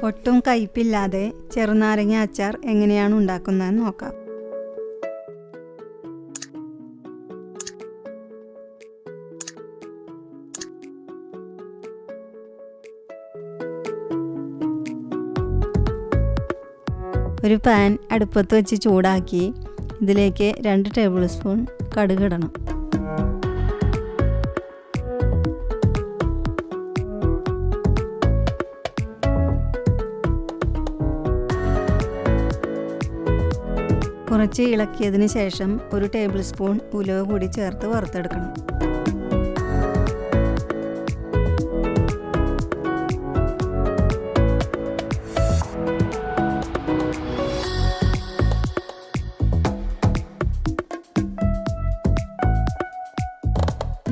ഒട്ടും കയ്പില്ലാതെ ചെറുനാരങ്ങ അച്ചാർ എങ്ങനെയാണ് ഉണ്ടാക്കുന്നതെന്ന് നോക്കാം. ഒരു പാൻ അടുപ്പത്ത് വെച്ച് ചൂടാക്കി ഇതിലേക്ക് 2 ടേബിൾ സ്പൂൺ കടുക് ഇടണം. കുറച്ച് ഇളക്കിയതിന് ശേഷം 1 ടേബിൾ സ്പൂൺ ഉലുവ കൂടി ചേർത്ത് വറുത്തെടുക്കണം.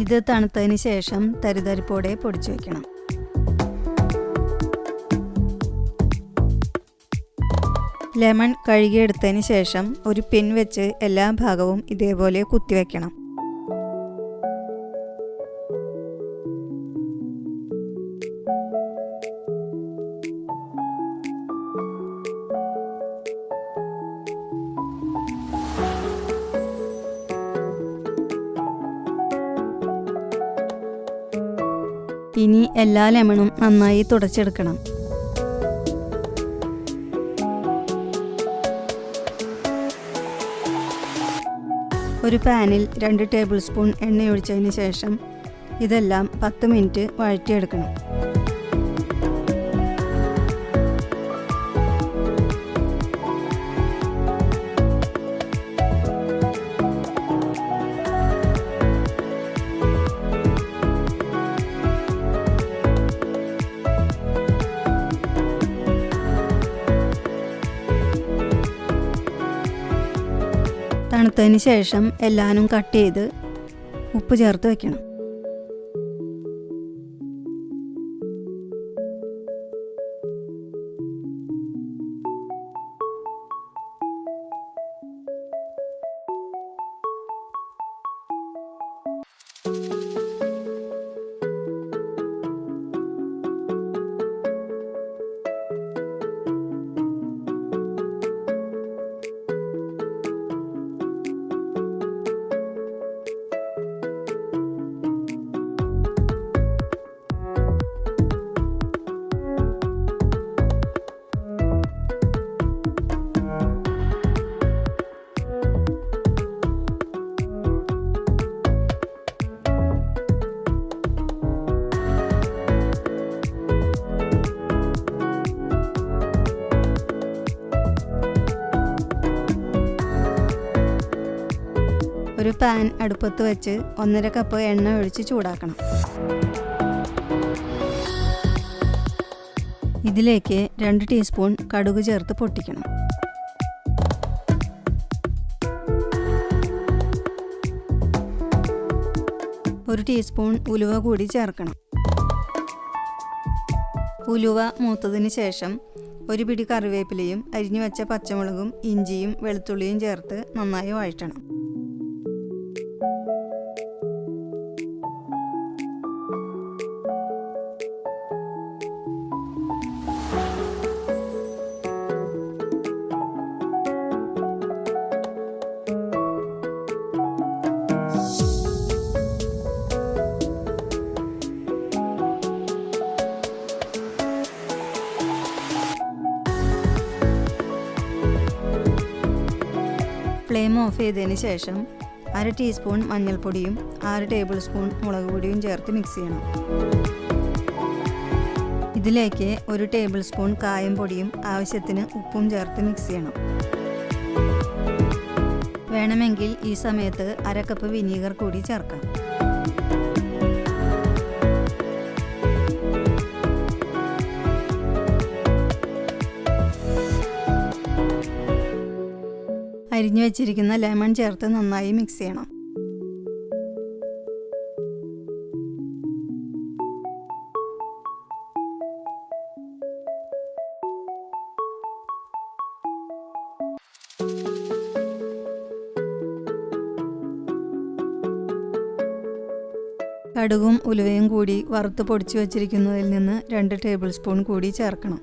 ഇത് തണുത്തതിന് ശേഷം തരിതരിപ്പോടെ പൊടിച്ചു വയ്ക്കണം. ലെമൺ കഴുകിയെടുത്തതിന് ശേഷം ഒരു പിൻ വെച്ച് എല്ലാ ഭാഗവും ഇതേപോലെ കുത്തിവെക്കണം. ഇനി എല്ലാ ലെമണും നന്നായി തുടച്ചെടുക്കണം. ഒരു പാനിൽ 2 ടേബിൾ സ്പൂൺ എണ്ണയൊഴിച്ചതിന് ശേഷം ഇതെല്ലാം 10 മിനിറ്റ് വഴറ്റിയെടുക്കണം. തണുത്തതിന് ശേഷം എല്ലാനും കട്ട് ചെയ്ത് ഉപ്പ് ചേർത്ത് വയ്ക്കണം. ഒരു പാൻ അടുപ്പത്ത് വെച്ച് 1.5 കപ്പ് എണ്ണ ഒഴിച്ച് ചൂടാക്കണം. ഇതിലേക്ക് 2 ടീസ്പൂൺ കടുക് ചേർത്ത് പൊട്ടിക്കണം. ഒരു ടീസ്പൂൺ ഉലുവ കൂടി ചേർക്കണം. ഉലുവ മൂത്തതിന് ശേഷം 1 പിടി കറിവേപ്പിലയും അരിഞ്ഞു വെച്ച പച്ചമുളകും ഇഞ്ചിയും വെളുത്തുള്ളിയും ചേർത്ത് നന്നായി വഴറ്റണം. ഫ്ലെയിം ഓഫ് ചെയ്തതിന് ശേഷം 1/2 ടീസ്പൂൺ മഞ്ഞൾപ്പൊടിയും 6 ടേബിൾ സ്പൂൺ മുളക് പൊടിയും ചേർത്ത് മിക്സ് ചെയ്യണം. ഇതിലേക്ക് 1 ടേബിൾ സ്പൂൺ കായം പൊടിയും ആവശ്യത്തിന് ഉപ്പും ചേർത്ത് മിക്സ് ചെയ്യണം. വേണമെങ്കിൽ ഈ സമയത്ത് 1/2 കപ്പ് വിനീഗർ കൂടി ചേർക്കാം. അരിഞ്ഞു വെച്ചിരിക്കുന്ന ലെമൺ ചേർത്ത് നന്നായി മിക്സ് ചെയ്യണം. കടുകും ഉലുവയും കൂടി വറുത്ത് പൊടിച്ചു വച്ചിരിക്കുന്നതിൽ നിന്ന് 2 ടേബിൾ സ്പൂൺ കൂടി ചേർക്കണം.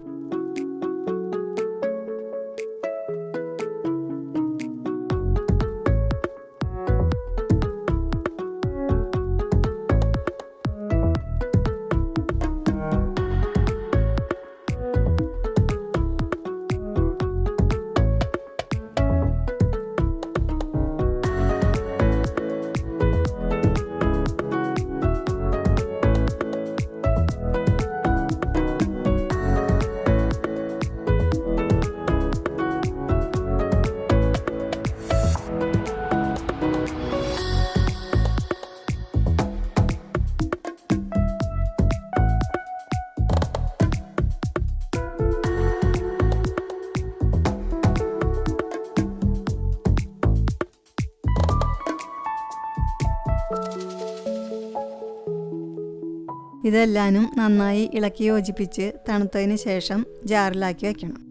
ഇതെല്ലാനും നന്നായി ഇളക്കി യോജിപ്പിച്ച് തണുത്തതിന് ശേഷം ജാറിലാക്കി വയ്ക്കണം.